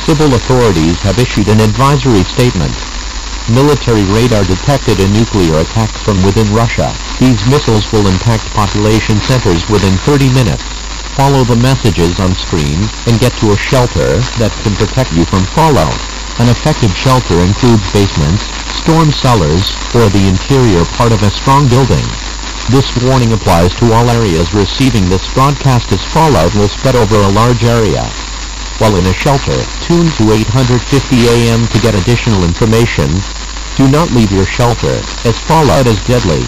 civil authorities have issued an advisory statement. Military radar detected a nuclear attack from within Russia. These missiles will impact population centers within 30 minutes. Follow the messages on screen and get to a shelter that can protect you from fallout. An effective shelter includes basements, storm cellars, or the interior part of a strong building. This warning applies to all areas receiving this broadcast, as fallout will spread over a large area. While in a shelter, tune to 850 AM to get additional information. Do not leave your shelter, as fallout is deadly.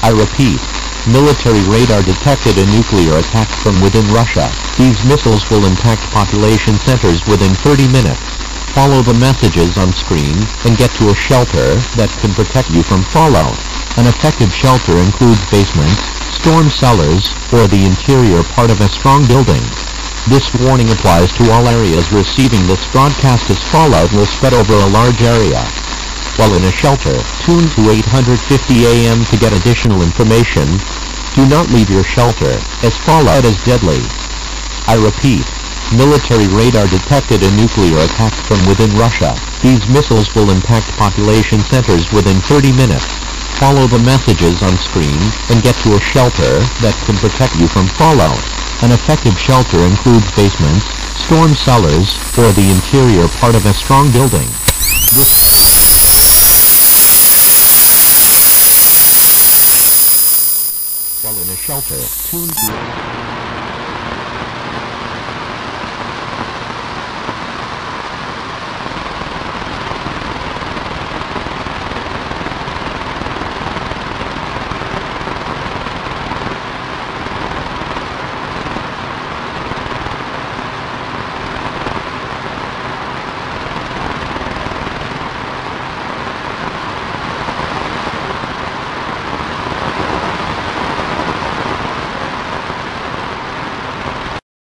I repeat, military radar detected a nuclear attack from within Russia. These missiles will impact population centers within 30 minutes. Follow the messages on screen and get to a shelter that can protect you from fallout. An effective shelter includes basements, storm cellars, or the interior part of a strong building. This warning applies to all areas receiving this broadcast, as fallout will spread over a large area. While in a shelter, tune to 850 AM to get additional information. Do not leave your shelter, as fallout is deadly. I repeat, military radar detected a nuclear attack from within Russia. These missiles will impact population centers within 30 minutes. Follow the messages on screen and get to a shelter that can protect you from fallout. An effective shelter includes basements, storm cellars, or the interior part of a strong building. While in a shelter, tune to